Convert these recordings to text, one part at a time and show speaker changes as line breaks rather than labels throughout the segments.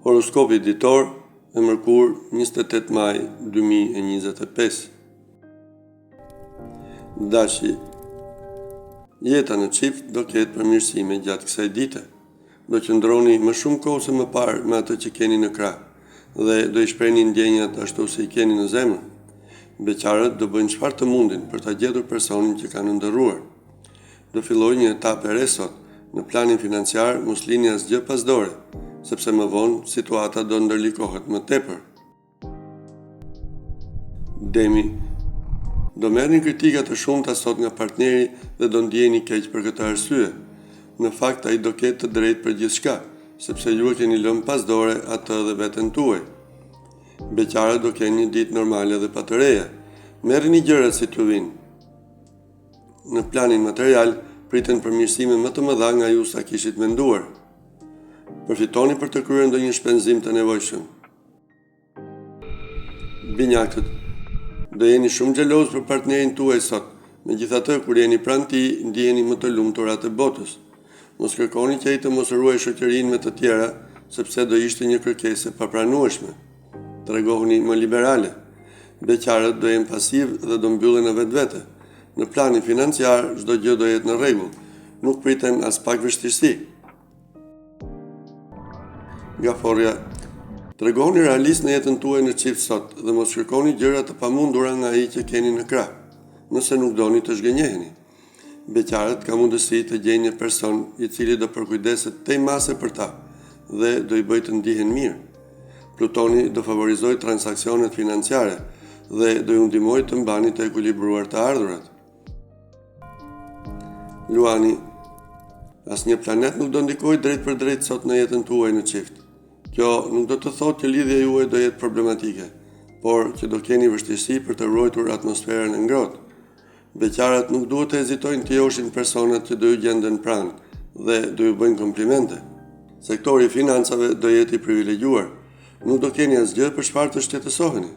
Horoskopi ditor e Mërkur 28 maj 2025. Dashi, jeta në çift do ketë përmirësime gjatë kësaj dite. Do qëndroni më shumë kohë se më parë me atë që keni në krah dhe do i shprehni ndjenjat ashtu si i keni në zemër. Beqarët do bëjnë çfarë të mundin për ta gjetur personin që kanë ndërruar. Do fillojë një etapë e re sot. Në planin financiar mos lini asgjë pas dore, sepse më vonë situata do ndërlikohet më tepër. Demi, do merrni kritika të shumta sot nga partneri dhe do ndjeheni keq për këtë arsye. Në fakt ai do ketë të drejtë për gjithçka, sepse ju e keni lënë pas dore atë dhe veten tuaj. Beqarët do kenë një ditë normale dhe pa të reja. Merrni gjërat si t'ju vinë. Në planin material priten përmirësime më të mëdha nga ju sa kishit menduar. Përfitoni për të kryer ndonjë shpenzim të nevojshëm. Binjakët, do jeni shumë xheloz për partnerin tuaj sot. Megjithatë, kur jeni pranë tij, ndjeheni më të lumtur atë botës. Mos kërkoni që ai të mos ruajë shoqërinë me të tjera, sepse do ishte një kërkesë e papranueshme. Tregohuni më liberale. Beqarët do jenë pasiv dhe do mbyllen në vetvete. Në planin financiar, çdo gjë do jetë në rregull. Nuk priten as pak vështirësi. Gaforja, tregoni realist në jetën tuaj në çift sot dhe mos kërkoni gjëra të pamundura nga ai që keni në krah, nëse nuk doni të zgënjeheni. Beqarët ka mundësi të gjejnë një person i cili do përkujdeset tej mase për ta dhe do i bëjë të ndihen mirë. Plutoni do favorizojë transaksionet financiare dhe do ju ndihmojë të mbani të ekuilibruar të ardhurat. Luani, asnjë planet nuk do ndikojë drejt për drejt sot në jetën tuaj në çift. Kjo nuk do të thotë që lidhja juaj do jetë problematike, por që do keni vështirësi për të ruajtur atmosferën e ngrohtë. Beqarët nuk duhet të hezitojnë të joshin personat që do ju gjenden pranë dhe do ju bëjnë komplimente. Sektori i financave do jetë i privilegjuar. Nuk do keni asgjë për çfarë të shqetësoheni.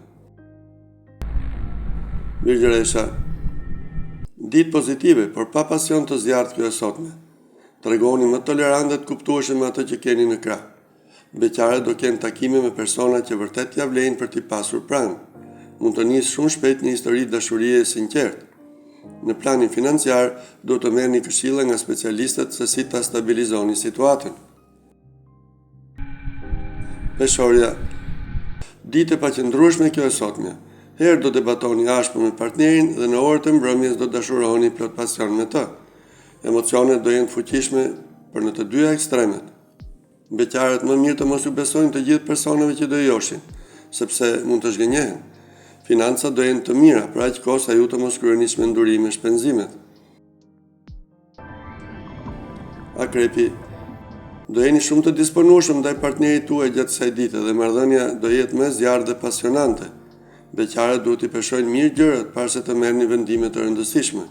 Virgjëresha, ditë pozitive, por pa pasion të zjarrt kjo e sotme. Tregoni më tolerant dhe të kuptueshëm atë që keni në krah. Beqarët do kenë takime me persona që vërtet t'ia vlejnë për t'i pasur pranë. Mund të nisë shumë shpejt një histori dashurie e sinqertë. Në planin financiar, do të merrni këshilla nga specialistët se si ta stabilizoni situatën. Peshorja, ditë e paqëndrueshme kjo e sotme. Herë do debatoni ashpër me partnerin dhe në orët e mbrëmjes do dashuroheni plot pasion me të. Emocionet do jenë të fuqishme për në të dyja ekstremet. Beqarët më mirë të mos ju besojnë të gjithë personave që do joshin, sepse mund të zgënjehen. Financat do jenë të mira, për aq kohë sa ju të mos kryeni çmendurime shpenzimet. Akrepi, do jeni shumë të disponueshëm ndaj partnerit tuaj gjatë kësaj dite dhe marrëdhënia do jetë më zjarre dhe pasionante. Beqarët duhet i peshojnë mirë gjërat para se të merrni vendime të rëndësishme.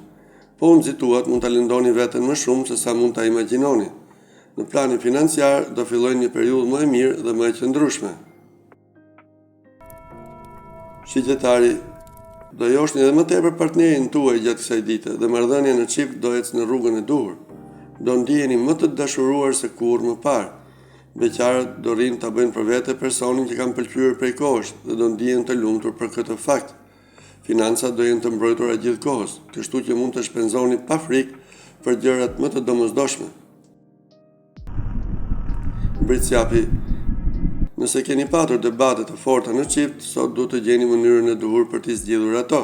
Po nxituat mund ta lëndoni veten më shumë se sa mund ta imagjinoni. Në planin financiar do fillojnë një periudhë më e mirë dhe më e qëndrueshme. Shigjetari, do joshni edhe më tepër partnerin tuaj gjatë kësaj dite dhe marrëdhënia në çift do ecë në rrugën e duhur. Do ndiheni më të dashuruar se kurrë më parë. Beqarët do rrinë ta bëjnë për vete personin që kanë pëlqyer prej kohësh dhe do ndihen të lumtur për këtë fakt. Financat do jenë të mbrojtura gjithkohës, kështu që mund të shpenzoni pa frikë për gjërat më të domosdoshme. Britsjapi, nëse keni patur debate të forta në çift, sot duhet të gjeni mënyrën e duhur për t'i zgjidhur ato.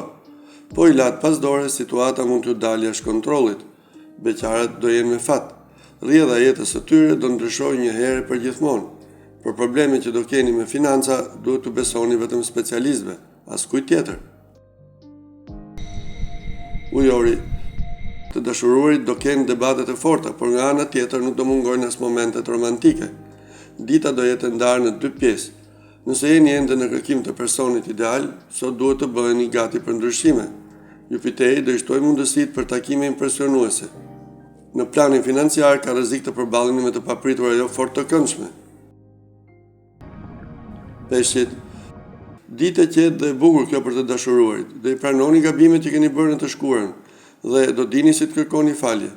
Po i lat pas dore, situata mund t'ju dalë jashtë kontrollit. Beqarët do jenë me fat. Rrjedha e jetës së tyre do ndryshojë një herë për gjithmonë. Për problemet që do keni me financa, duhet të besoni vetëm specialistëve, as kujt tjetër. Ujori, të dashuruarit do kenë debate të forta, por nga ana tjetër nuk do mungojnë as momentet romantike. Dita do jetë ndarë në 2 pjesë. Nëse jeni ende në kërkim të personit ideal, sot duhet të bëheni gati për ndryshime. Jupiteri do i shtojë mundësitë për takime impresionuese. Në planin financiar ka rrezik të përballeni me të papritura jo fort të këndshme. Peshqit, ditë e qetë dhe e bukur kjo për të dashuruarit. Do i pranoni gabimet që keni bërë në të shkuarën dhe do dini si të kërkoni falje.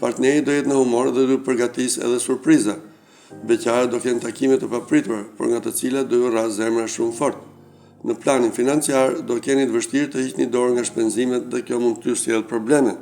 Partneri do jetë në humor dhe do të përgatisë edhe surpriza. Beqarët do kenë takime të papritura, por nga të cilat do ju rras zemra shumë fort. Në planin financiar do keni të vështirë të hiqni dorë nga shpenzimet dhe kjo mund t'ju sjellë probleme.